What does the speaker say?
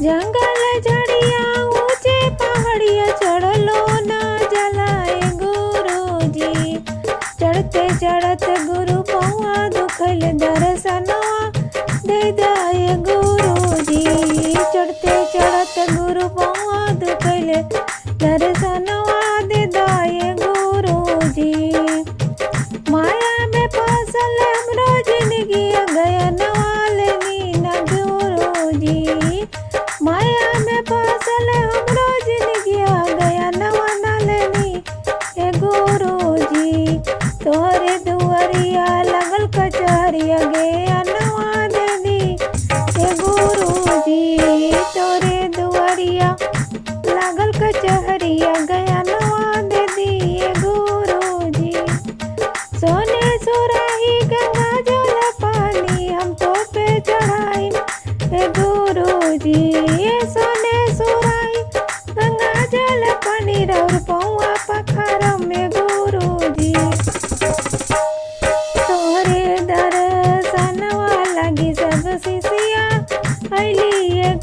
जंगल झड़िया ऊंचे पहाड़िया चढ़लो ना जलाए गुरुजी। चढ़ते चढ़त गुरु पौआ दुखल दर्शनवा दे जाए गुरुजी। चढ़ते चढ़त गुरु पौआ दुखल दर्शनवा दे जाए गुरुजी। माया में फसल हमरो जिंदगी गया नवालनी न गुरुजी। माया में फसल हमरो जिंदगी गया नवा नालनी ए गुरुजी। तोहरे दुआरिया लगल कचहरिया गया नवा दे दी ए गुरुजी। तोरे दुआरिया लागल कचहरिया गया नवा दे दी ए गुरुजी। सोने सुराही गंगा जल पानी हम तो पे चढ़ाई ए गुरुजी। सोने सुराही गंगा जल पानी रौर पौआ पखार में गुरुजी। तोहरे दर्शनवा लगी सब शिष्या अली ए